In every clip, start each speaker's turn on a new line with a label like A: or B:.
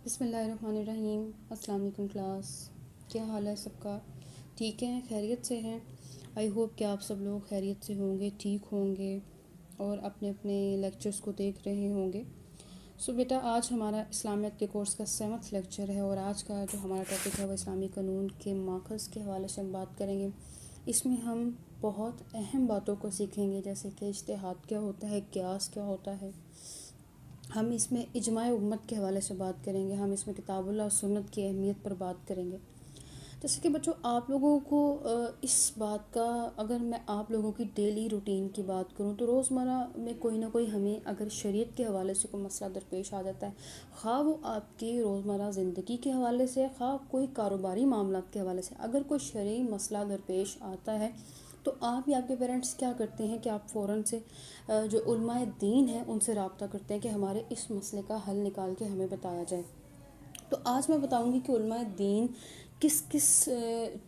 A: بسم اللہ الرحمن الرحیم۔ السلام علیکم کلاس، کیا حال ہے سب کا؟ ٹھیک ہے، خیریت سے ہیں؟ آئی ہوپ کہ آپ سب لوگ خیریت سے ہوں گے، ٹھیک ہوں گے اور اپنے اپنے لیکچرز کو دیکھ رہے ہوں گے۔ سو بیٹا، آج ہمارا اسلامیت کے کورس کا 7واں لیکچر ہے اور آج کا جو ہمارا ٹاپک ہے وہ اسلامی قانون کے ماخذ کے حوالے سے ہم بات کریں گے۔ اس میں ہم بہت اہم باتوں کو سیکھیں گے، جیسے کہ اجتہاد کیا ہوتا ہے، قیاس کیا ہوتا ہے۔ ہم اس میں اجماع امت کے حوالے سے بات کریں گے، ہم اس میں کتاب اللہ اور سنت کی اہمیت پر بات کریں گے۔ جیسے کہ بچوں، آپ لوگوں کو اس بات کا، اگر میں آپ لوگوں کی ڈیلی روٹین کی بات کروں تو روزمرہ میں کوئی نہ کوئی ہمیں اگر شریعت کے حوالے سے کوئی مسئلہ درپیش آ جاتا ہے، خواہ وہ آپ کی روزمرہ زندگی کے حوالے سے، خواہ کوئی کاروباری معاملات کے حوالے سے، اگر کوئی شرعی مسئلہ درپیش آتا ہے تو آپ یا آپ کے پیرنٹس کیا کرتے ہیں کہ آپ فوراً سے جو علماء دین ہیں ان سے رابطہ کرتے ہیں کہ ہمارے اس مسئلے کا حل نکال کے ہمیں بتایا جائے۔ تو آج میں بتاؤں گی کہ علماء دین کس کس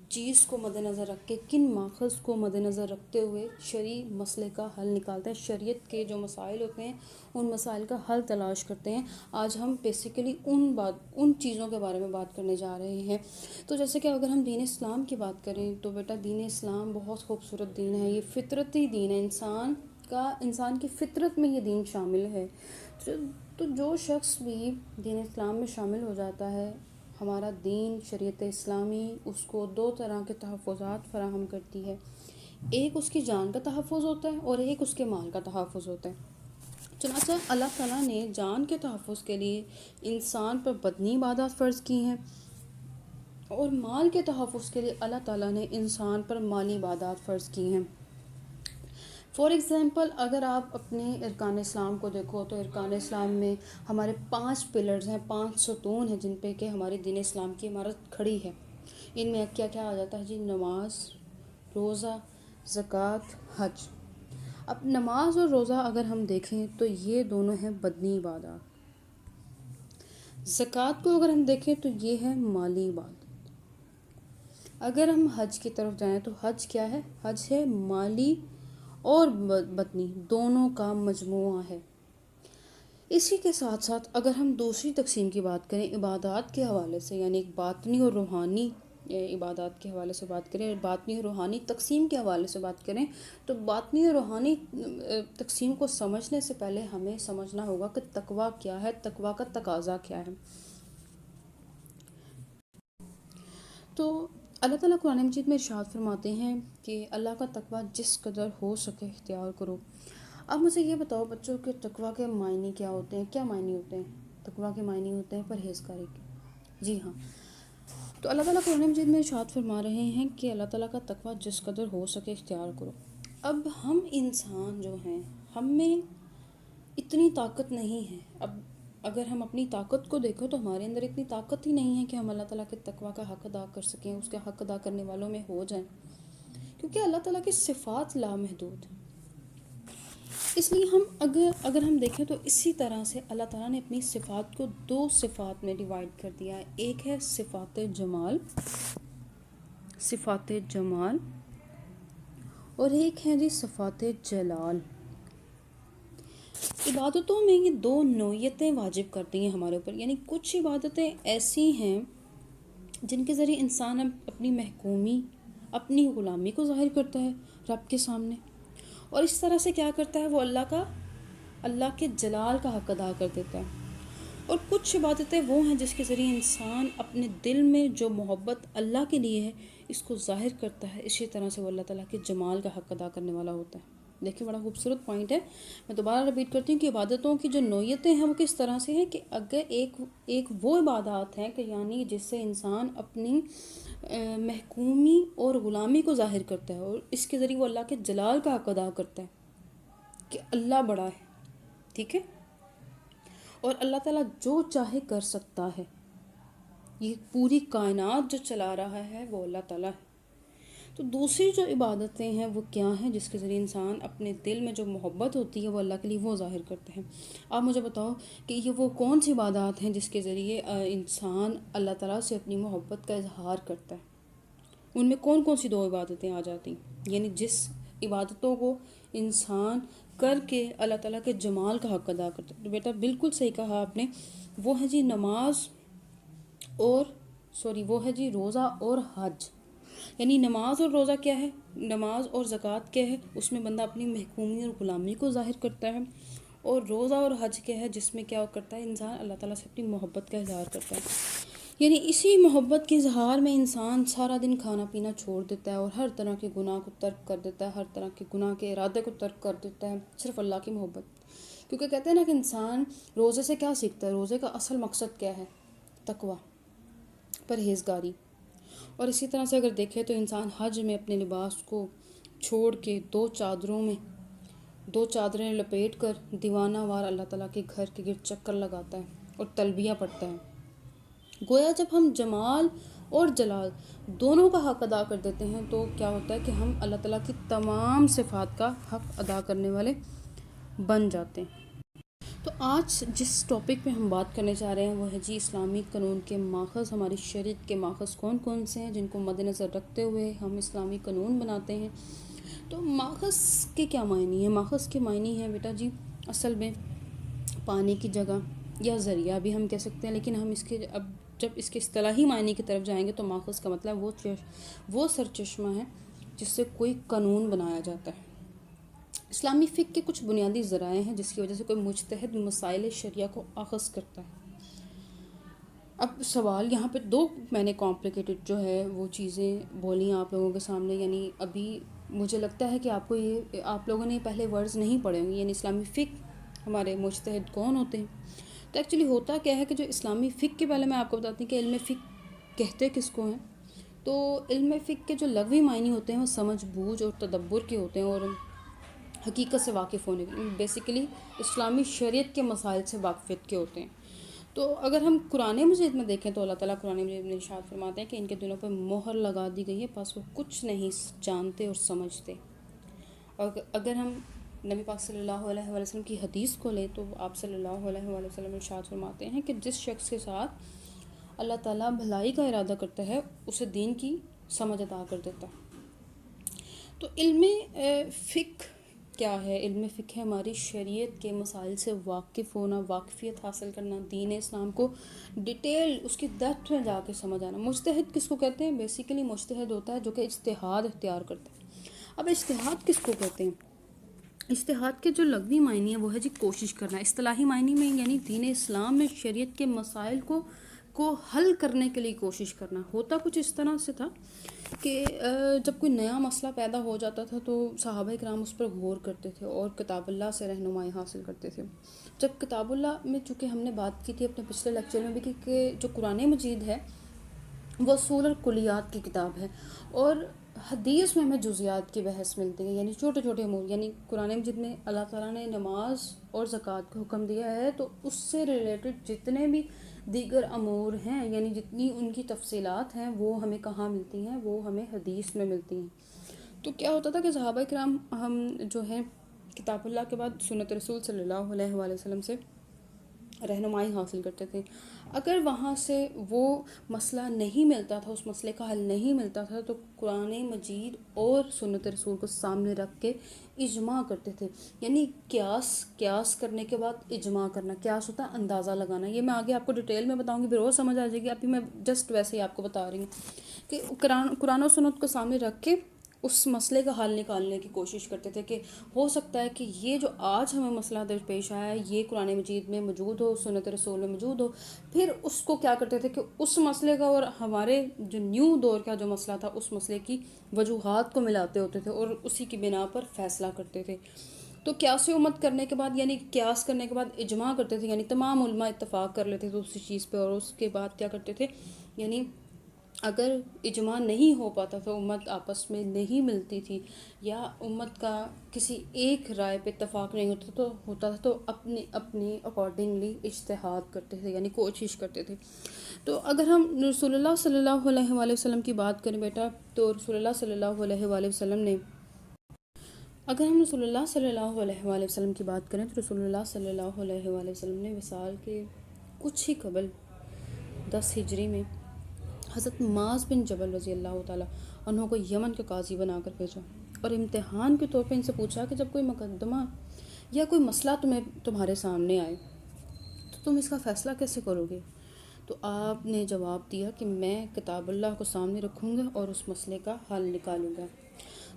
A: چیز کو مد نظر رکھ کے، کن ماخذ کو مد نظر رکھتے ہوئے شرعی مسئلے کا حل نکالتے ہیں، شریعت کے جو مسائل ہوتے ہیں ان مسائل کا حل تلاش کرتے ہیں۔ آج ہم بیسیکلی ان چیزوں کے بارے میں بات کرنے جا رہے ہیں۔ تو جیسے کہ اگر ہم دین اسلام کی بات کریں تو بیٹا، دین اسلام بہت خوبصورت دین ہے، یہ فطرتی دین ہے، انسان کی فطرت میں یہ دین شامل ہے۔ تو جو شخص بھی دین اسلام میں شامل ہو جاتا ہے، ہمارا دین شریعت اسلامی اس کو دو طرح کے تحفظات فراہم کرتی ہے، ایک اس کی جان کا تحفظ ہوتا ہے اور ایک اس کے مال کا تحفظ ہوتا ہے۔ چنانچہ اللہ تعالیٰ نے جان کے تحفظ کے لیے انسان پر بدنی عبادات فرض کی ہیں اور مال کے تحفظ کے لیے اللہ تعالیٰ نے انسان پر مالی عبادات فرض کی ہیں۔ فار ایگزامپل، اگر آپ اپنے ارکان اسلام کو دیکھو تو ارکان اسلام میں ہمارے 5 پلرز ہیں، 5 ستون ہیں جن پہ کہ ہماری دین اسلام کی عمارت کھڑی ہے۔ ان میں کیا کیا آ جاتا ہے جی؟ نماز، روزہ، زکوٰۃ، حج۔ اب نماز اور روزہ اگر ہم دیکھیں تو یہ دونوں ہیں بدنی عبادات۔ زکوٰۃ کو اگر ہم دیکھیں تو یہ ہے مالی عبادت۔ اگر ہم حج کی طرف جائیں تو حج کیا ہے؟ حج ہے مالی اور بدنی دونوں کا مجموعہ ہے۔ اسی کے ساتھ ساتھ اگر ہم دوسری تقسیم کی بات کریں عبادات کے حوالے سے، یعنی ایک باطنی اور روحانی عبادات کے حوالے سے بات کریں، باطنی اور روحانی تقسیم کے حوالے سے بات کریں تو باطنی اور روحانی تقسیم کو سمجھنے سے پہلے ہمیں سمجھنا ہوگا کہ تقویٰ کیا ہے، تقویٰ کا تقاضا کیا ہے۔ تو اللہ تعالیٰ قرآن مجید میں ارشاد فرماتے ہیں کہ اللہ کا تقویٰ جس قدر ہو سکے اختیار کرو۔ اب مجھے یہ بتاؤ بچوں کہ تقویٰ کے معنی کیا ہوتے ہیں؟ کیا معنی ہوتے ہیں تقویٰ کے؟ معنی ہوتے ہیں پرہیزگاری کے۔ جی ہاں، تو اللہ تعالیٰ قرآن مجید میں ارشاد فرما رہے ہیں کہ اللہ تعالیٰ کا تقویٰ جس قدر ہو سکے اختیار کرو۔ اب ہم انسان جو ہیں، ہم میں اتنی طاقت نہیں ہے۔ اب اگر ہم اپنی طاقت کو دیکھو تو ہمارے اندر اتنی طاقت ہی نہیں ہے کہ ہم اللہ تعالیٰ کے تقویٰ کا حق ادا کر سکیں، اس کے حق ادا کرنے والوں میں ہو جائیں، کیونکہ اللہ تعالیٰ کی صفات لامحدود ہیں۔ اس لیے اگر ہم دیکھیں تو اسی طرح سے اللہ تعالیٰ نے اپنی صفات کو 2 صفات میں ڈیوائیڈ کر دیا ہے۔ ایک ہے صفات جمال، صفات جمال، اور ایک ہے جی صفات جلال۔ عبادتوں میں یہ 2 نوعیتیں واجب کرتی ہیں ہمارے اوپر، یعنی کچھ عبادتیں ایسی ہیں جن کے ذریعے انسان اپنی محکومی، اپنی غلامی کو ظاہر کرتا ہے رب کے سامنے، اور اس طرح سے کیا کرتا ہے وہ اللہ کے جلال کا حق ادا کر دیتا ہے۔ اور کچھ عبادتیں وہ ہیں جس کے ذریعے انسان اپنے دل میں جو محبت اللہ کے لیے ہے اس کو ظاہر کرتا ہے، اسی طرح سے وہ اللہ تعالیٰ کے جمال کا حق ادا کرنے والا ہوتا ہے۔ دیکھیں، بڑا خوبصورت پوائنٹ ہے۔ میں دوبارہ رپیٹ کرتی ہوں کہ عبادتوں کی جو نوعیتیں ہیں وہ کس طرح سے ہیں کہ اگر ایک وہ عبادات ہیں کہ یعنی جس سے انسان اپنی محکومی اور غلامی کو ظاہر کرتا ہے اور اس کے ذریعے وہ اللہ کے جلال کا حق ادا کرتا ہے کہ اللہ بڑا ہے، ٹھیک ہے، اور اللہ تعالیٰ جو چاہے کر سکتا ہے۔ یہ پوری کائنات جو چلا رہا ہے وہ اللہ تعالیٰ ہے۔ تو دوسری جو عبادتیں ہیں وہ کیا ہیں جس کے ذریعے انسان اپنے دل میں جو محبت ہوتی ہے وہ اللہ کے لیے وہ ظاہر کرتے ہیں۔ آپ مجھے بتاؤ کہ یہ وہ کون سی عبادات ہیں جس کے ذریعے انسان اللہ تعالیٰ سے اپنی محبت کا اظہار کرتا ہے؟ ان میں کون کون سی 2 عبادتیں آ جاتی ہیں؟ یعنی جس عبادتوں کو انسان کر کے اللہ تعالیٰ کے جمال کا حق ادا کرتا ہے۔ تو بیٹا بالکل صحیح کہا آپ نے، وہ ہے جی نماز، اور وہ ہے جی روزہ اور حج. یعنی نماز اور روزہ کیا ہے؟ نماز اور زکوٰۃ کیا ہے؟ اس میں بندہ اپنی محکومی اور غلامی کو ظاہر کرتا ہے. اور روزہ اور حج کیا ہے؟ جس میں کیا کرتا ہے انسان؟ اللہ تعالیٰ سے اپنی محبت کا اظہار کرتا ہے. یعنی اسی محبت کے اظہار میں انسان سارا دن کھانا پینا چھوڑ دیتا ہے اور ہر طرح کے گناہ کو ترک کر دیتا ہے، ہر طرح کے گناہ کے ارادے کو ترک کر دیتا ہے، صرف اللہ کی محبت. کیونکہ کہتے ہیں نا کہ انسان روزے سے کیا سیکھتا ہے؟ روزے کا اصل مقصد کیا ہے؟ تقویٰ، پرہیزگاری. اور اسی طرح سے اگر دیکھیں تو انسان حج میں اپنے لباس کو چھوڑ کے دو چادریں لپیٹ کر دیوانہ وار اللہ تعالیٰ کے گھر کے گرد چکر لگاتا ہے اور تلبیہ پڑھتا ہے. گویا جب ہم جمال اور جلال دونوں کا حق ادا کر دیتے ہیں تو کیا ہوتا ہے کہ ہم اللہ تعالیٰ کی تمام صفات کا حق ادا کرنے والے بن جاتے ہیں. تو آج جس ٹاپک پہ ہم بات کرنے جا رہے ہیں وہ ہے جی اسلامی قانون کے ماخذ. ہماری شریعت کے ماخذ کون کون سے ہیں جن کو مد نظر رکھتے ہوئے ہم اسلامی قانون بناتے ہیں؟ تو ماخذ کے کیا معنی ہیں؟ ماخذ کے معنی ہیں بیٹا جی اصل میں پانی کی جگہ یا ذریعہ بھی ہم کہہ سکتے ہیں، لیکن ہم جب اس کے اصطلاحی معنی کی طرف جائیں گے تو ماخذ کا مطلب وہ سرچشمہ ہے جس سے کوئی قانون بنایا جاتا ہے. اسلامی فقہ کے کچھ بنیادی ذرائع ہیں جس کی وجہ سے کوئی مجتہد مسائل شرعیہ کو اخذ کرتا ہے. اب سوال یہاں پہ دو میں نے کمپلیکیٹڈ جو ہے وہ چیزیں بولی آپ لوگوں کے سامنے. یعنی ابھی مجھے لگتا ہے کہ آپ لوگوں نے پہلے ورڈز نہیں پڑھے ہوں گے. یعنی اسلامی فقہ ہمارے مجتہد کون ہوتے ہیں؟ تو ایکچولی ہوتا کیا ہے کہ جو اسلامی فقہ کے پہلے میں آپ کو بتاتی ہوں کہ علم فقہ کہتے کس کو ہیں. تو علم فقہ کے جو لغوی معنی ہوتے ہیں وہ سمجھ بوجھ اور تدبر کے ہوتے ہیں اور حقیقت سے واقف ہونے کے، بیسیکلی اسلامی شریعت کے مسائل سے واقفیت کے ہوتے ہیں. تو اگر ہم قرآن مجید میں دیکھیں تو اللہ تعالیٰ قرآن مجید میں ارشاد فرماتے ہیں کہ ان کے دلوں پر مہر لگا دی گئی ہے، پس وہ کچھ نہیں جانتے اور سمجھتے. اور اگر ہم نبی پاک صلی اللہ علیہ وآلہ وسلم کی حدیث کو لیں تو آپ صلی اللہ علیہ وآلہ وسلم ارشاد فرماتے ہیں کہ جس شخص کے ساتھ اللہ تعالیٰ بھلائی کا ارادہ کرتا ہے اسے دین کی سمجھ عطا کر دیتا ہے. تو علم فقہ کیا ہے؟ علم فقہ ہے ہماری شریعت کے مسائل سے واقف ہونا، واقفیت حاصل کرنا، دین اسلام کو ڈیٹیل اس کی ڈیپتھ میں جا کے سمجھ آنا. مجتہد کس کو کہتے ہیں؟ بیسیکلی مجتہد ہوتا ہے جو کہ اجتہاد اختیار کرتا ہے. اب اجتہاد کس کو کہتے ہیں؟ اجتہاد کے جو لغوی معنی ہے وہ ہے جی کوشش کرنا. اصطلاحی معنی میں یعنی دین اسلام میں شریعت کے مسائل کو حل کرنے کے لیے کوشش کرنا. ہوتا کچھ اس طرح سے تھا کہ جب کوئی نیا مسئلہ پیدا ہو جاتا تھا تو صحابہ کرام اس پر غور کرتے تھے اور کتاب اللہ سے رہنمائی حاصل کرتے تھے. جب کتاب اللہ میں چونکہ ہم نے بات کی تھی اپنے پچھلے لیکچر میں بھی کہ جو قرآن مجید ہے وہ اصول اور کلیات کی کتاب ہے، اور حدیث میں ہمیں جزیات کی بحث ملتی ہے، یعنی چھوٹے چھوٹے امور. یعنی قرآن مجید میں اللہ تعالیٰ نے نماز اور زکوٰۃ کا حکم دیا ہے تو اس سے ریلیٹڈ جتنے بھی دیگر امور ہیں، یعنی جتنی ان کی تفصیلات ہیں وہ ہمیں کہاں ملتی ہیں؟ وہ ہمیں حدیث میں ملتی ہیں. تو کیا ہوتا تھا کہ صحابہ کرام ہم جو ہیں کتاب اللہ کے بعد سنت رسول صلی اللہ علیہ وآلہ وسلم سے رہنمائی حاصل کرتے تھے. اگر وہاں سے وہ مسئلہ نہیں ملتا تھا، اس مسئلے کا حل نہیں ملتا تھا تو قرآن مجید اور سنت رسول کو سامنے رکھ کے اجماع کرتے تھے. یعنی قیاس کرنے کے بعد اجماع کرنا. قیاس ہوتا ہے اندازہ لگانا. یہ میں آگے آپ کو ڈیٹیل میں بتاؤں گی پھر اور سمجھ آ جائے گی. ابھی میں جسٹ ویسے ہی آپ کو بتا رہی ہوں کہ قرآن و سنت کو سامنے رکھ کے اس مسئلے کا حل نکالنے کی کوشش کرتے تھے کہ ہو سکتا ہے کہ یہ جو آج ہمیں مسئلہ درپیش آیا ہے یہ قرآن مجید میں موجود ہو، سنت رسول میں موجود ہو. پھر اس کو کیا کرتے تھے کہ اس مسئلے کا اور ہمارے جو نیو دور کا جو مسئلہ تھا اس مسئلے کی وجوہات کو ملاتے ہوتے تھے اور اسی کی بنا پر فیصلہ کرتے تھے. تو قیاس امت کرنے کے بعد یعنی قیاس کرنے کے بعد اجماع کرتے تھے، یعنی تمام علماء اتفاق کر لیتے تھے اسی چیز پہ. اور اس کے بعد کیا کرتے تھے، یعنی اگر اجماع نہیں ہو پاتا تو امت آپس میں نہیں ملتی تھی یا امت کا کسی ایک رائے پہ اتفاق نہیں ہوتا تھا تو اپنی اکارڈنگلی اجتہاد کرتے تھے، یعنی کوشش کرتے تھے. تو اگر ہم رسول اللہ صلی اللہ علیہ وآلہ وسلم کی بات کریں بیٹا تو رسول اللہ صلی اللہ علیہ وآلہ وسلم نے اگر ہم رسول اللہ صلی اللہ علیہ وآلہ وسلم کی بات کریں تو رسول اللہ صلی اللہ علیہ وآلہ وسلم نے وصال کے کچھ ہی قبل 10 ہجری میں حضرت معاذ بن جبل رضی اللہ تعالیٰ انہوں کو یمن کے قاضی بنا کر بھیجا اور امتحان کے طور پہ ان سے پوچھا کہ جب کوئی مقدمہ یا کوئی مسئلہ تمہارے سامنے آئے تو تم اس کا فیصلہ کیسے کرو گے؟ تو آپ نے جواب دیا کہ میں کتاب اللہ کو سامنے رکھوں گا اور اس مسئلے کا حل نکالوں گا۔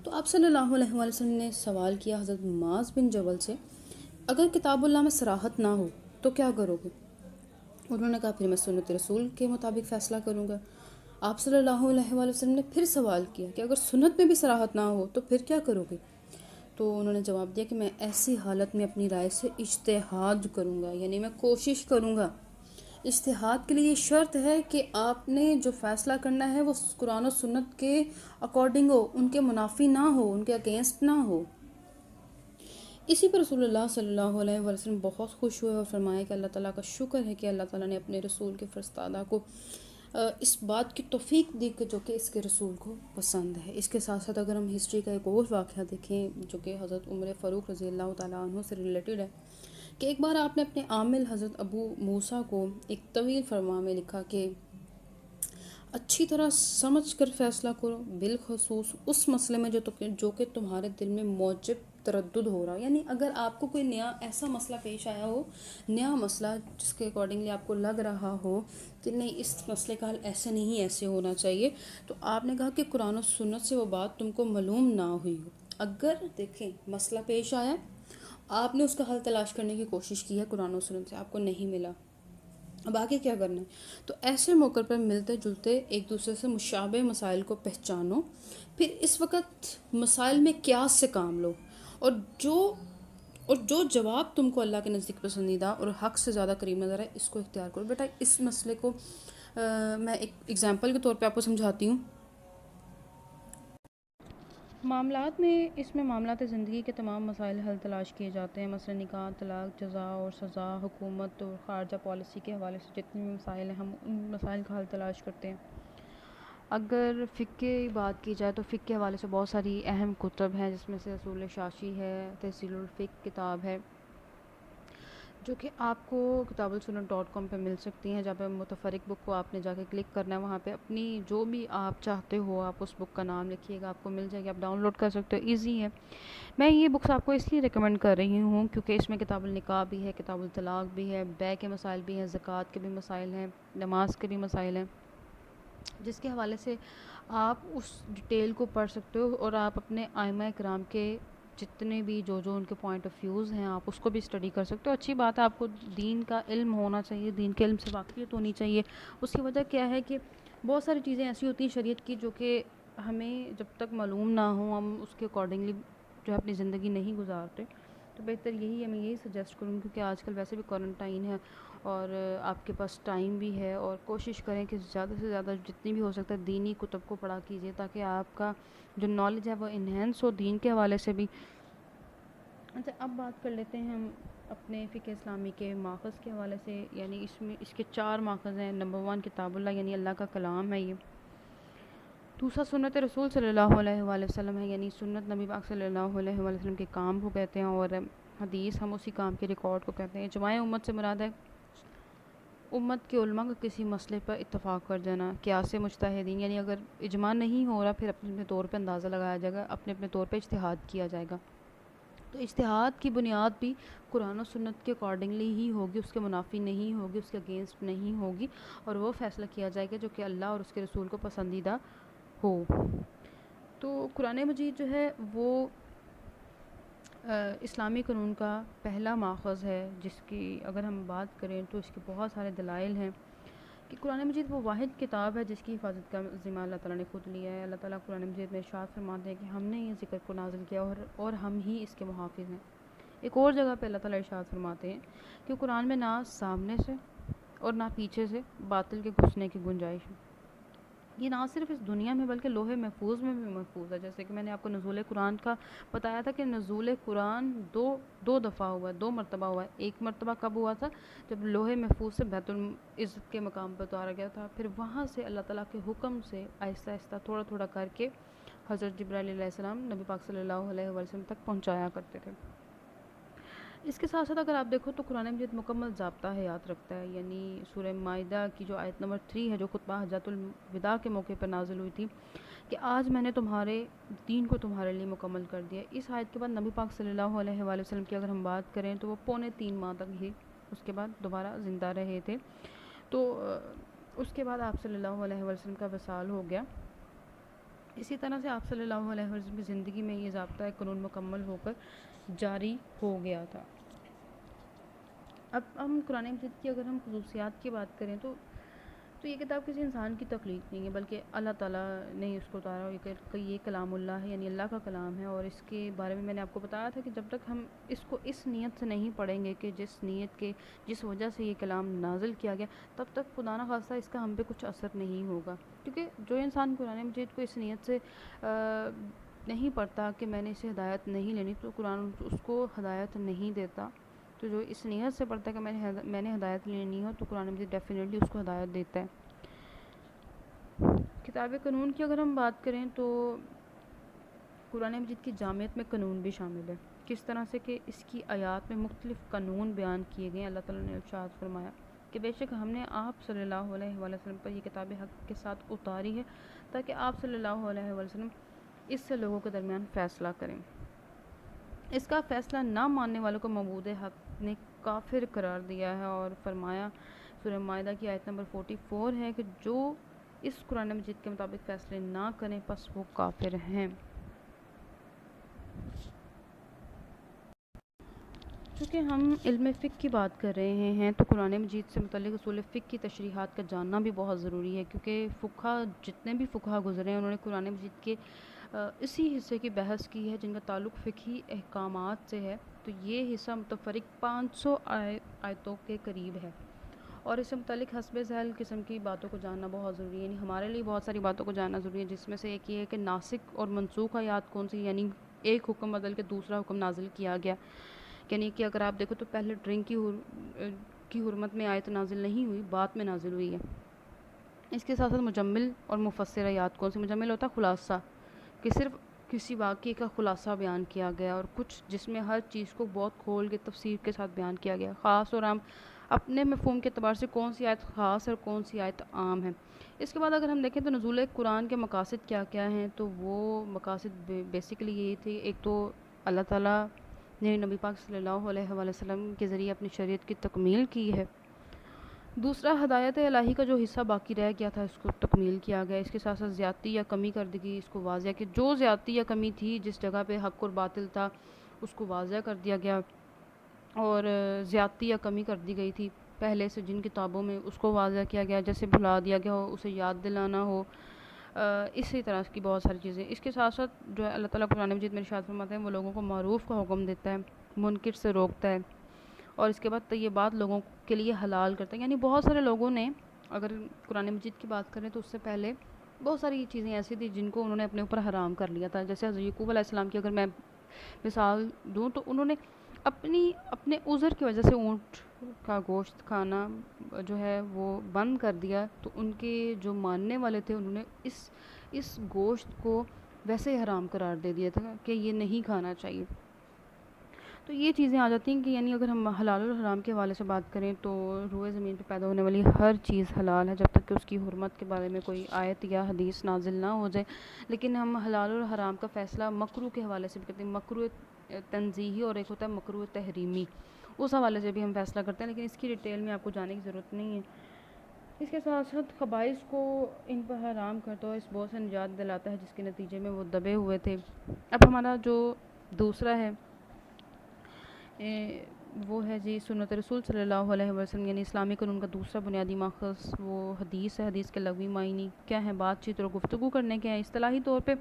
A: تو آپ صلی اللہ علیہ وآلہ وسلم نے سوال کیا حضرت معاذ بن جبل سے، اگر کتاب اللہ میں صراحت نہ ہو تو کیا کرو گے؟ انہوں نے کہا پھر میں سنت رسول کے مطابق فیصلہ کروں گا۔ آپ صلی اللہ علیہ وآلہ وسلم نے پھر سوال کیا کہ اگر سنت میں بھی صراحت نہ ہو تو پھر کیا کرو گے؟ تو انہوں نے جواب دیا کہ میں ایسی حالت میں اپنی رائے سے اجتہاد کروں گا، یعنی میں کوشش کروں گا۔ اجتہاد کے لیے یہ شرط ہے کہ آپ نے جو فیصلہ کرنا ہے وہ قرآن و سنت کے اکارڈنگ ہو، ان کے منافی نہ ہو، ان کے اگینسٹ نہ ہو۔ اسی پر رسول اللہ صلی اللہ علیہ وسلم بہت خوش ہوئے اور فرمایا کہ اللہ تعالیٰ کا شکر ہے کہ اللہ تعالیٰ نے اپنے رسول کے فرستادہ کو اس بات کی توفیق دی کہ جو کہ اس کے رسول کو پسند ہے۔ اس کے ساتھ ساتھ اگر ہم ہسٹری کا ایک اور واقعہ دیکھیں جو کہ حضرت عمر فاروق رضی اللہ تعالیٰ عنہ سے ریلیٹڈ ہے، کہ ایک بار آپ نے اپنے عامل حضرت ابو موسیٰ کو ایک طویل فرمان میں لکھا کہ اچھی طرح سمجھ کر فیصلہ کرو، بالخصوص اس مسئلے میں جو کہ تمہارے دل میں موجب تردد ہو رہا، یعنی اگر آپ کو کوئی نیا ایسا مسئلہ پیش آیا ہو، نیا مسئلہ جس کے اکارڈنگلی آپ کو لگ رہا ہو کہ نہیں اس مسئلے کا حل ایسے نہیں ایسے ہونا چاہیے، تو آپ نے کہا کہ قرآن و سنت سے وہ بات تم کو معلوم نہ ہوئی ہو۔ اگر دیکھیں مسئلہ پیش آیا، آپ نے اس کا حل تلاش کرنے کی کوشش کی ہے قرآن و سنت سے، آپ کو نہیں ملا، اب آگے کیا کرنا ہے؟ تو ایسے موقع پر ملتے جلتے ایک دوسرے سے مشابہ مسائل کو پہچانو، پھر اس وقت مسائل میں قیاس سے کام لو، اور جو جواب تم کو اللہ کے نزدیک پسندیدہ اور حق سے زیادہ قریب نظر ہے اس کو اختیار کرو۔ بیٹا اس مسئلے کو میں ایک ایگزامپل کے طور پہ آپ کو سمجھاتی ہوں۔ اس میں معاملات زندگی کے تمام مسائل حل تلاش کیے جاتے ہیں، مثلا نکاح، طلاق، جزا اور سزا، حکومت اور خارجہ پالیسی کے حوالے سے جتنے بھی مسائل ہیں ہم ان مسائل کا حل تلاش کرتے ہیں۔ اگر فقہ کی بات کی جائے تو فقہ کے حوالے سے بہت ساری اہم کتب ہیں، جس میں سے اصول شاشی ہے، تحصیل الفقہ کتاب ہے، جو کہ آپ کو kitabulsunnat.com پہ مل سکتی ہیں، جہاں پہ متفرق بک کو آپ نے جا کے کلک کرنا ہے، وہاں پہ اپنی جو بھی آپ چاہتے ہو آپ اس بک کا نام لکھیے گا، آپ کو مل جائے گی، آپ ڈاؤن لوڈ کر سکتے ہو، ایزی ہے۔ میں یہ بکس آپ کو اس لیے ریکمینڈ کر رہی ہوں کیونکہ اس میں کتاب النکاح بھی ہے، کتاب الطلاق بھی ہے، بیع کے مسائل بھی ہیں، زکوٰۃ کے بھی مسائل ہیں، نماز کے بھی مسائل ہیں، جس کے حوالے سے آپ اس ڈیٹیل کو پڑھ سکتے ہو، اور آپ اپنے ائمہ کرام کے جتنے بھی جو ان کے پوائنٹ آف ویوز ہیں آپ اس کو بھی اسٹڈی کر سکتے ہو۔ اچھی بات ہے، آپ کو دین کا علم ہونا چاہیے، دین کے علم سے واقفیت ہونی چاہیے۔ اس کی وجہ کیا ہے کہ بہت ساری چیزیں ایسی ہوتی ہیں شریعت کی جو کہ ہمیں جب تک معلوم نہ ہوں ہم اس کے اکارڈنگلی جو ہے اپنی زندگی نہیں گزارتے، تو بہتر یہی ہے، میں یہی سجیسٹ کروں کیونکہ آج کل ویسے بھی کوارنٹائن ہے اور آپ کے پاس ٹائم بھی ہے، اور کوشش کریں کہ زیادہ سے زیادہ جتنی بھی ہو سکتا ہے دینی کتب کو پڑھا کیجیے تاکہ آپ کا جو نالج ہے وہ انہینس ہو دین کے حوالے سے بھی۔ اچھا، اب بات کر لیتے ہیں ہم اپنے فقہ اسلامی کے ماخذ کے حوالے سے، یعنی اس کے 4 ماخذ ہیں۔ نمبر 1 کتاب اللہ، یعنی اللہ کا کلام ہے یہ۔ دوسرا سنت رسول صلی اللہ علیہ وآلہ وسلم ہے، یعنی سنت نبی پاک صلی اللہ علیہ وآلہ وسلم کے کام کو کہتے ہیں، اور حدیث ہم اسی کام کے ریکارڈ کو کہتے ہیں۔ اجماع امت سے مراد ہے امت کے علماء کا کسی مسئلے پر اتفاق کر جانا۔ قیاس مجتہدین، یعنی اگر اجماع نہیں ہو رہا پھر اپنے طور پہ اندازہ لگایا جائے گا، اپنے طور پہ اجتہاد کیا جائے گا۔ تو اجتہاد کی بنیاد بھی قرآن و سنت کے اکارڈنگلی ہی ہوگی، اس کے منافی نہیں ہوگی، اس کے اگینسٹ نہیں ہوگی، اور وہ فیصلہ کیا جائے گا جو کہ اللہ اور اس کے رسول کو پسندیدہ ہو۔ تو قرآن مجید جو ہے وہ اسلامی قانون کا پہلا ماخذ ہے، جس کی اگر ہم بات کریں تو اس کے بہت سارے دلائل ہیں کہ قرآن مجید وہ واحد کتاب ہے جس کی حفاظت کا ذمہ اللہ تعالیٰ نے خود لیا ہے۔ اللہ تعالیٰ قرآن مجید میں ارشاد فرماتے ہیں کہ ہم نے یہ ذکر کو نازل کیا اور ہم ہی اس کے محافظ ہیں۔ ایک اور جگہ پہ اللہ تعالیٰ ارشاد فرماتے ہیں کہ قرآن میں نہ سامنے سے اور نہ پیچھے سے باطل کے گھسنے کی گنجائش ہے۔ یہ نہ صرف اس دنیا میں بلکہ لوح محفوظ میں بھی محفوظ ہے۔ جیسے کہ میں نے آپ کو نزول قرآن کا بتایا تھا کہ نزول قرآن دو دفعہ ہوا ہے، 2 مرتبہ ہوا ہے۔ ایک مرتبہ کب ہوا تھا؟ جب لوح محفوظ سے بیت العزت کے مقام پر اتارا گیا تھا، پھر وہاں سے اللہ تعالیٰ کے حکم سے آہستہ آہستہ تھوڑا تھوڑا کر کے حضرت جبرائیل علیہ السلام نبی پاک صلی اللہ علیہ وسلم تک پہنچایا کرتے تھے۔ اس کے ساتھ ساتھ اگر آپ دیکھو تو قرآن مجید مکمل ضابطہ حیات رکھتا ہے، یعنی سورہ مائدہ کی جو آیت نمبر 3 ہے جو خطبہ حجۃ الوداع کے موقع پر نازل ہوئی تھی کہ آج میں نے تمہارے دین کو تمہارے لیے مکمل کر دیا۔ اس آیت کے بعد نبی پاک صلی اللہ علیہ وآلہ وسلم کی اگر ہم بات کریں تو وہ 3.25 ماہ تک ہی اس کے بعد دوبارہ زندہ رہے تھے۔ تو اس کے بعد آپ صلی اللہ علیہ وسلم کا وصال ہو گیا۔ اسی طرح سے آپ صلی اللہ علیہ وسلم کی زندگی میں یہ ضابطہ قانون مکمل ہو کر جاری ہو گیا تھا۔ اب ہم قرآن مجید کی اگر ہم خصوصیات کی بات کریں تو یہ کتاب کسی انسان کی تخلیق نہیں ہے، بلکہ اللہ تعالیٰ نے اس کو اتارا، کہ یہ کلام اللہ ہے، یعنی اللہ کا کلام ہے۔ اور اس کے بارے میں نے آپ کو بتایا تھا کہ جب تک ہم اس کو اس نیت سے نہیں پڑھیں گے کہ جس وجہ سے یہ کلام نازل کیا گیا، تب تک خدا نہ خواستہ اس کا ہم پہ کچھ اثر نہیں ہوگا۔ کیونکہ جو انسان قرآن مجید کو اس نیت سے نہیں پڑھتا کہ میں نے اسے ہدایت نہیں لینی، تو قرآن اس کو ہدایت نہیں دیتا۔ تو جو اس نیت سے پڑھتا ہے کہ میں نے ہدایت لینی ہو، تو قرآن مجید ڈیفینیٹلی اس کو ہدایت دیتا ہے۔ کتاب قانون کی اگر ہم بات کریں تو قرآن مجید کی جامعیت میں قانون بھی شامل ہے، کس طرح سے کہ اس کی آیات میں مختلف قانون بیان کیے گئے ہیں۔ اللہ تعالیٰ نے ارشاد فرمایا کہ بے شک ہم نے آپ صلی اللہ علیہ وسلم پر یہ کتاب حق کے ساتھ اتاری ہے تاکہ آپ صلی اللہ علیہ وسلم اس سے لوگوں کے درمیان فیصلہ کریں۔ اس کا فیصلہ نہ ماننے والوں کو معبود حق نے کافر قرار دیا ہے، اور فرمایا سورہ مائدہ کی آیت نمبر 44 ہے کہ جو اس قرآن مجید کے مطابق فیصلے نہ کریں پس وہ کافر ہیں۔ چونکہ ہم علم فقہ کی بات کر رہے ہیں تو قرآن مجید سے متعلق اصول فقہ کی تشریحات کا جاننا بھی بہت ضروری ہے، کیونکہ جتنے بھی فقہ گزرے ہیں انہوں نے قرآن مجید کے اسی حصے کی بحث کی ہے جن کا تعلق فقہی احکامات سے ہے۔ تو یہ حصہ متفرق 500 آیتوں کے قریب ہے، اور اس سے متعلق حسب ذیل قسم کی باتوں کو جاننا بہت ضروری ہے، یعنی ہمارے لیے بہت ساری باتوں کو جاننا ضروری ہے، جس میں سے ایک یہ ہے کہ ناسخ اور منسوخ آیات کون سی، یعنی ایک حکم بدل کے دوسرا حکم نازل کیا گیا۔ یعنی کہ اگر آپ دیکھو تو پہلے ڈرنک کی حرمت میں آیت نازل نہیں ہوئی، بعد میں نازل ہوئی ہے۔ اس کے ساتھ ساتھ مجمل اور مفسر آیات کون سی، مجمل ہوتا ہے خلاصہ، کہ صرف کسی واقعے کا خلاصہ بیان کیا گیا، اور کچھ جس میں ہر چیز کو بہت کھول کے تفسیر کے ساتھ بیان کیا گیا، خاص اور عام اپنے مفہوم کے اعتبار سے کون سی آیت خاص اور کون سی آیت عام ہے۔ اس کے بعد اگر ہم دیکھیں تو نزول قرآن کے مقاصد کیا کیا ہیں، تو وہ مقاصد بیسیکلی یہ تھے، ایک تو اللہ تعالیٰ نے نبی پاک صلی اللہ علیہ وسلم کے ذریعے اپنی شریعت کی تکمیل کی ہے، دوسرا ہدایت الہی کا جو حصہ باقی رہ گیا تھا اس کو تکمیل کیا گیا، اس کے ساتھ ساتھ زیادتی یا کمی کردگی اس کو واضح کہ جو زیادتی یا کمی تھی جس جگہ پہ حق اور باطل تھا اس کو واضح کر دیا گیا، اور زیادتی یا کمی کر دی گئی تھی پہلے سے جن کتابوں میں اس کو واضح کیا گیا، جیسے بھلا دیا گیا ہو، اسے یاد دلانا ہو، اسی طرح کی بہت ساری چیزیں۔ اس کے ساتھ ساتھ جو ہے اللہ تعالیٰ قرآن مجید میں ارشاد فرماتے ہیں وہ لوگوں کو معروف کا حکم دیتا ہے، منکر سے روکتا ہے، اور اس کے بعد طیبات لوگوں کے لیے حلال کرتا ہے۔ یعنی بہت سارے لوگوں نے، اگر قرآن مجید کی بات کریں تو اس سے پہلے بہت ساری چیزیں ایسی تھیں جن کو انہوں نے اپنے اوپر حرام کر لیا تھا، جیسے حضرت یعقوب علیہ السلام کی اگر میں مثال دوں تو انہوں نے اپنے عذر کی وجہ سے اونٹ کا گوشت کھانا جو ہے وہ بند کر دیا، تو ان کے جو ماننے والے تھے انہوں نے اس گوشت کو ویسے حرام قرار دے دیا تھا کہ یہ نہیں کھانا چاہیے۔ تو یہ چیزیں آ جاتی ہیں کہ یعنی اگر ہم حلال اور حرام کے حوالے سے بات کریں تو روئے زمین پہ پیدا ہونے والی ہر چیز حلال ہے جب تک کہ اس کی حرمت کے بارے میں کوئی آیت یا حدیث نازل نہ ہو جائے، لیکن ہم حلال اور حرام کا فیصلہ مکروہ کے حوالے سے بھی کرتے ہیں، مکروہ تنزیہی اور ایک ہوتا ہے مکروہ تحریمی، اس حوالے سے بھی ہم فیصلہ کرتے ہیں، لیکن اس کی ڈیٹیل میں آپ کو جانے کی ضرورت نہیں ہے۔ اس کے ساتھ ساتھ خبائث کو ان پر حرام کرتا ہے، اس بہت سے نجات دلاتا ہے جس کے نتیجے میں وہ دبے ہوئے تھے۔ اب ہمارا جو دوسرا ہے وہ ہے جی سنت رسول صلی اللہ علیہ وسلم، یعنی اسلامی قانون کا دوسرا بنیادی ماخذ وہ حدیث ہے۔ حدیث کے لغوی معنی کیا ہیں؟ بات چیت اور گفتگو کرنے کے ہیں۔ اصطلاحی طور پہ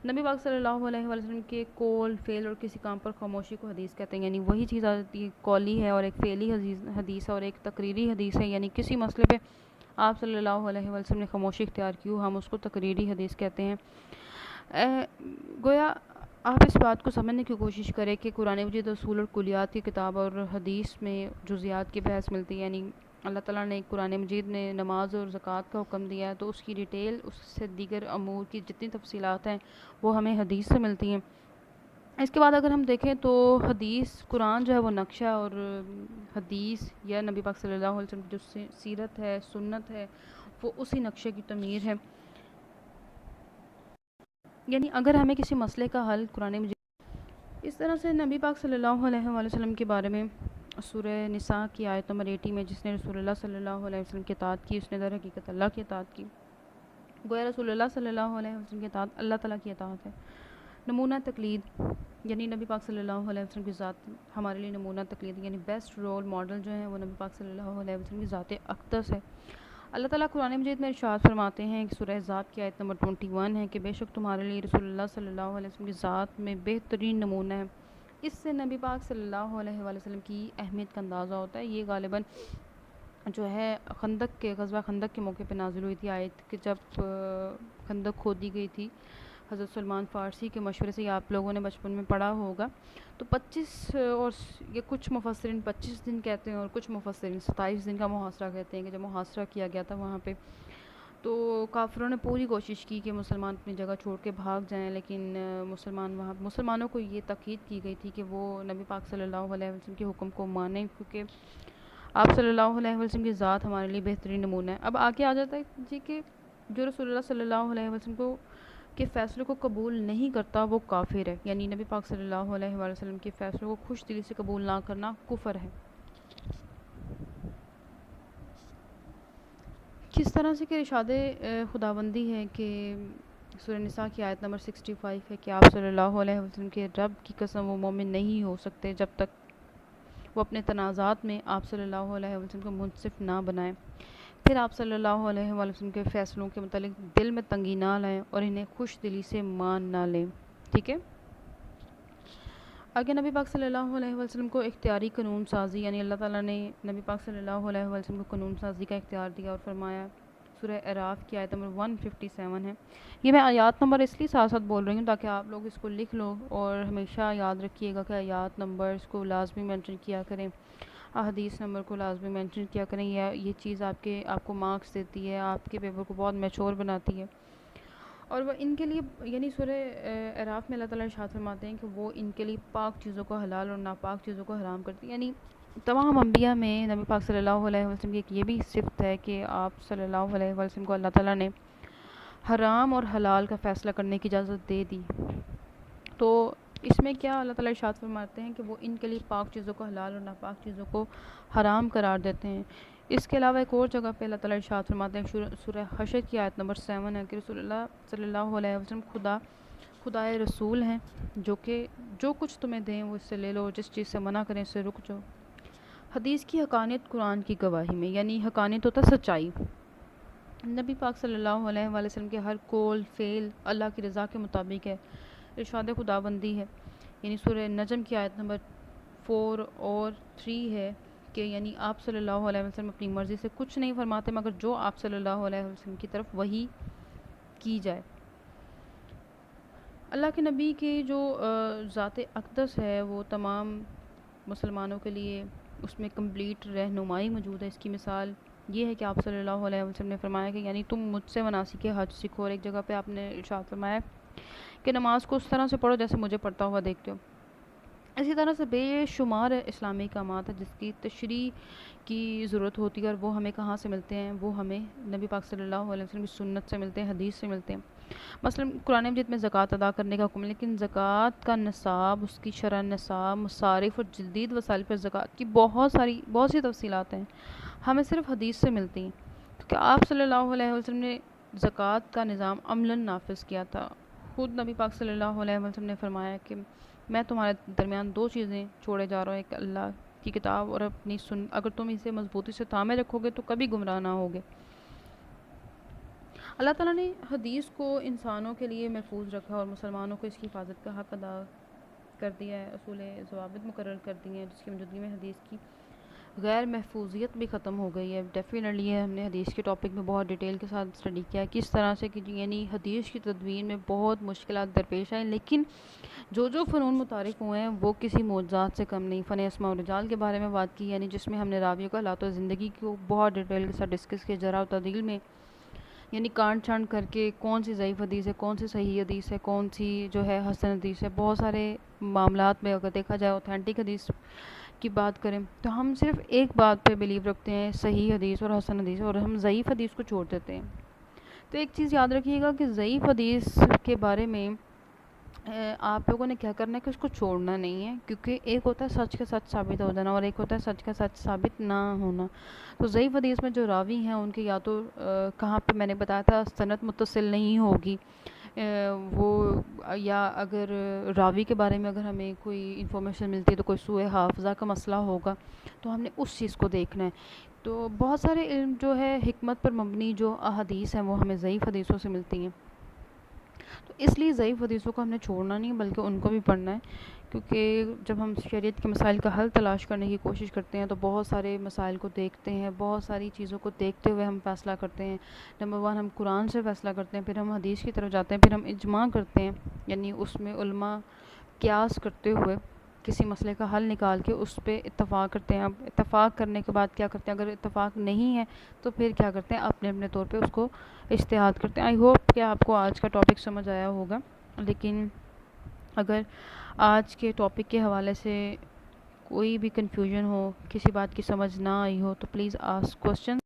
A: نبی پاک صلی اللہ علیہ وسلم کے قول، فعل اور کسی کام پر خاموشی کو حدیث کہتے ہیں، یعنی وہی چیز آتی ہے قولی ہے، اور ایک فعلی حدیث ہے اور ایک تقریری حدیث ہے، یعنی کسی مسئلے پہ آپ صلی اللہ علیہ وسلم نے خاموشی اختیار کی ہو، ہم اس کو تقریری حدیث کہتے ہیں۔ گویا آپ اس بات کو سمجھنے کی کوشش کریں کہ قرآن مجید اصول اور کلیات کی کتاب اور حدیث میں جزیات کی بحث ملتی ہے، یعنی اللہ تعالیٰ نے قرآن مجید میں نماز اور زکوٰۃ کا حکم دیا ہے تو اس کی ڈیٹیل، اس سے دیگر امور کی جتنی تفصیلات ہیں وہ ہمیں حدیث سے ملتی ہیں۔ اس کے بعد اگر ہم دیکھیں تو حدیث قرآن جو ہے وہ نقشہ، اور حدیث یا نبی پاک صلی اللہ علیہ وسلم کی جو سیرت ہے، سنت ہے، وہ اسی نقشے کی تعمیر ہے۔ یعنی اگر ہمیں کسی مسئلے کا حل قرآن مجید، اس طرح سے نبی پاک صلی اللہ علیہ وسلم کے بارے میں سورہ نساء کی آیت نمبر 80 میں جس نے رسول اللہ صلی اللہ علیہ وسلم کی اطاعت کی اس نے در حقیقت اللہ کی اطاعت کی. گویا رسول اللہ صلی اللہ علیہ وسلم کی اطاعت اللہ تعالیٰ کی اطاعت ہے. نمونہ تقلید یعنی نبی پاک صلی اللہ علیہ وسلم کی ذات ہمارے لیے نمونہ تقلید یعنی بیسٹ رول ماڈل جو ہیں وہ نبی پاک صلی اللہ علیہ وسلم کی ذات اقدس ہے. اللہ تعالیٰ قرآن مجید میں ارشاد فرماتے ہیں کہ سورہ احزاب کی آیت نمبر 21 ہے کہ بے شک تمہارے لیے رسول اللہ صلی اللہ علیہ وسلم کی ذات میں بہترین نمونہ ہے. اس سے نبی پاک صلی اللہ علیہ وسلم کی اہمیت کا اندازہ ہوتا ہے. یہ غالباً جو ہے غزوہ خندق کے موقع پہ نازل ہوئی تھی آیت کہ جب خندق کھودی گئی تھی. حضرت سلمان فارسی کے مشورے سے یہ آپ لوگوں نے بچپن میں پڑھا ہوگا. تو 25 اور یہ کچھ مفسرین 25 دن کہتے ہیں اور کچھ مفسرین 27 دن کا محاصرہ کہتے ہیں کہ جب محاصرہ کیا گیا تھا وہاں پہ تو کافروں نے پوری کوشش کی کہ مسلمان اپنی جگہ چھوڑ کے بھاگ جائیں, لیکن مسلمانوں کو یہ تاکید کی گئی تھی کہ وہ نبی پاک صلی اللہ علیہ وسلم کے حکم کو مانیں کیونکہ آپ صلی اللہ علیہ وسلم کی ذات ہمارے لیے بہترین نمونہ ہے. اب آگے آ جاتا ہے جی کہ جو رسول اللہ صلی اللہ علیہ وسلم کے فیصلے کو قبول نہیں کرتا وہ کافر ہے. یعنی نبی پاک صلی اللہ علیہ وسلم کے فیصلے کو خوش دلی سے قبول نہ کرنا کفر ہے. کس طرح سے کہ ارشاد خداوندی ہے کہ سورہ نساء کی آیت نمبر 65 ہے کہ آپ صلی اللہ علیہ وسلم کے رب کی قسم وہ مومن نہیں ہو سکتے جب تک وہ اپنے تنازعات میں آپ صلی اللہ علیہ وسلم کو منصف نہ بنائیں, پھر آپ صلی اللہ علیہ وسلم کے فیصلوں کے متعلق دل میں تنگی نہ لائیں اور انہیں خوش دلی سے مان نہ لیں. ٹھیک ہے. آگے نبی پاک صلی اللہ علیہ وسلم کو اختیاری قانون سازی یعنی اللہ تعالیٰ نے نبی پاک صلی اللہ علیہ وسلم کو قانون سازی کا اختیار دیا اور فرمایا. سورہ اعراف کی آیت نمبر 157 ہے. یہ میں آیات نمبر اس لیے ساتھ ساتھ بول رہی ہوں تاکہ آپ لوگ اس کو لکھ لو اور ہمیشہ یاد رکھیے گا کہ آیات نمبر اس کو لازمی مینشن کیا کریں, احادیث نمبر کو لازمی مینشن کیا کریں. یہ چیز آپ کو مارکس دیتی ہے, آپ کے پیپر کو بہت میچور بناتی ہے. اور وہ ان کے لیے یعنی سورہ اعراف میں اللہ تعالیٰ ارشاد فرماتے ہیں کہ وہ ان کے لیے پاک چیزوں کو حلال اور ناپاک چیزوں کو حرام کرتی ہیں. یعنی تمام انبیاء میں نبی پاک صلی اللہ علیہ وسلم کی ایک یہ بھی صفت ہے کہ آپ صلی اللہ علیہ وسلم کو اللہ تعالیٰ نے حرام اور حلال کا فیصلہ کرنے کی اجازت دے دی. تو اس میں کیا اللہ تعالیٰ ارشاد فرماتے ہیں کہ وہ ان کے لیے پاک چیزوں کو حلال اور ناپاک چیزوں کو حرام قرار دیتے ہیں. اس کے علاوہ ایک اور جگہ پہ اللہ تعالیٰ ارشاد فرماتے ہیں سورہ حشر کی آیت نمبر 7 ہے کہ رسول اللہ صلی اللہ علیہ وسلم خدائے رسول ہیں جو کچھ تمہیں دیں وہ اس سے لے لو, جس چیز سے منع کریں اس سے رک جاؤ. حدیث کی حقانیت قرآن کی گواہی میں یعنی حقانیت ہوتا سچائی. نبی پاک صلی اللہ علیہ وسلم کے ہر قول فعل اللہ کی رضا کے مطابق ہے. ارشاد خداوندی ہے یعنی سورہ نجم کی آیت نمبر 4 اور 3 ہے کہ یعنی آپ صلی اللہ علیہ وسلم اپنی مرضی سے کچھ نہیں فرماتے مگر جو آپ صلی اللہ علیہ وسلم کی طرف وحی کی جائے. اللہ کے نبی کی جو ذات اقدس ہے وہ تمام مسلمانوں کے لیے اس میں کمپلیٹ رہنمائی موجود ہے. اس کی مثال یہ ہے کہ آپ صلی اللہ علیہ وسلم نے فرمایا کہ یعنی تم مجھ سے مناسک حج سیکھو, اور ایک جگہ پہ آپ نے ارشاد فرمایا کہ نماز کو اس طرح سے پڑھو جیسے مجھے پڑھتا ہوا دیکھتے ہو. اسی طرح سے بے شمار اسلامی احکامات ہیں جس کی تشریح کی ضرورت ہوتی ہے, اور وہ ہمیں کہاں سے ملتے ہیں؟ وہ ہمیں نبی پاک صلی اللہ علیہ وسلم کی سنت سے ملتے ہیں, حدیث سے ملتے ہیں. مثلا قرآن مجید میں زکوٰۃ ادا کرنے کا حکم, لیکن زکوٰۃ کا نصاب, اس کی شرح نصاب, مصارف اور جدید وسائل پر زکوٰۃ کی بہت سی تفصیلات ہیں ہمیں صرف حدیث سے ملتی ہیں, کیونکہ آپ صلی اللہ علیہ وسلم نے زکوٰۃ کا نظام عملاً نافذ کیا تھا. خود نبی پاک صلی اللہ علیہ وسلم نے فرمایا کہ میں تمہارے درمیان 2 چیزیں چھوڑے جا رہا ہوں, ایک اللہ کی کتاب اور اپنی اگر تم اسے مضبوطی سے تھامے رکھو گے تو کبھی گمراہ نہ ہوگے. اللہ تعالیٰ نے حدیث کو انسانوں کے لیے محفوظ رکھا اور مسلمانوں کو اس کی حفاظت کا حق ادا کر دیا ہے. اصول ضوابط مقرر کر دی ہیں جس کی موجودگی میں حدیث کی غیر محفوظیت بھی ختم ہو گئی ہے. ڈیفینیٹلی ہے, ہم نے حدیث کے ٹاپک میں بہت ڈیٹیل کے ساتھ اسٹڈی کیا ہے کس طرح سے کہ یعنی حدیث کی تدوین میں بہت مشکلات درپیش آئیں, لیکن جو فنون متعارف ہوئے ہیں وہ کسی معجزات سے کم نہیں. فن اسماء و رجال کے بارے میں بات کی یعنی جس میں ہم نے راویوں کا حالات و زندگی کو بہت ڈیٹیل کے ساتھ ڈسکس کیا. جرح و تعدیل میں یعنی کانٹ چھانٹ کر کے کون سی ضعیف حدیث ہے, کون سی صحیح حدیث ہے, کون سی جو ہے حسن حدیث ہے. بہت سارے معاملات میں اگر دیکھا جائے اوتھینٹک حدیث کی بات کریں تو ہم صرف ایک بات پہ بیلیو رکھتے ہیں, صحیح حدیث اور حسن حدیث, اور ہم ضعیف حدیث کو چھوڑ دیتے ہیں. تو ایک چیز یاد رکھیے گا کہ ضعیف حدیث کے بارے میں آپ لوگوں نے کیا کرنا ہے کہ اس کو چھوڑنا نہیں ہے، کیونکہ ایک ہوتا ہے سچ کا سچ ثابت ہو جانا اور ایک ہوتا ہے سچ کا سچ ثابت نہ ہونا۔ تو ضعیف حدیث میں جو راوی ہیں ان کے یا تو کہاں پہ میں نے بتایا تھا سند متصل نہیں ہوگی، وہ یا اگر راوی کے بارے میں اگر ہمیں کوئی انفارمیشن ملتی ہے تو کوئی سوء حافظہ کا مسئلہ ہوگا، تو ہم نے اس چیز کو دیکھنا ہے۔ تو بہت سارے علم جو ہے حکمت پر مبنی جو احادیث ہیں وہ ہمیں ضعیف حدیثوں سے ملتی ہیں، تو اس لیے ضعیف حدیثوں کو ہم نے چھوڑنا نہیں بلکہ ان کو بھی پڑھنا ہے، کیونکہ جب ہم شریعت کے مسائل کا حل تلاش کرنے کی کوشش کرتے ہیں تو بہت سارے مسائل کو دیکھتے ہیں، بہت ساری چیزوں کو دیکھتے ہوئے ہم فیصلہ کرتے ہیں۔ نمبر 1 ہم قرآن سے فیصلہ کرتے ہیں، پھر ہم حدیث کی طرف جاتے ہیں، پھر ہم اجماع کرتے ہیں، یعنی اس میں علماء قیاس کرتے ہوئے کسی مسئلے کا حل نکال کے اس پہ اتفاق کرتے ہیں۔ اب اتفاق کرنے کے بعد کیا کرتے ہیں، اگر اتفاق نہیں ہے تو پھر کیا کرتے ہیں، اپنے اپنے طور پہ اس کو اجتہاد کرتے ہیں۔ آئی ہوپ کہ آپ کو آج کا ٹاپک سمجھ آیا ہوگا، لیکن اگر آج کے ٹاپک کے حوالے سے کوئی بھی کنفیوژن ہو، کسی بات کی سمجھ نہ آئی ہو تو پلیز آسک کوسچن۔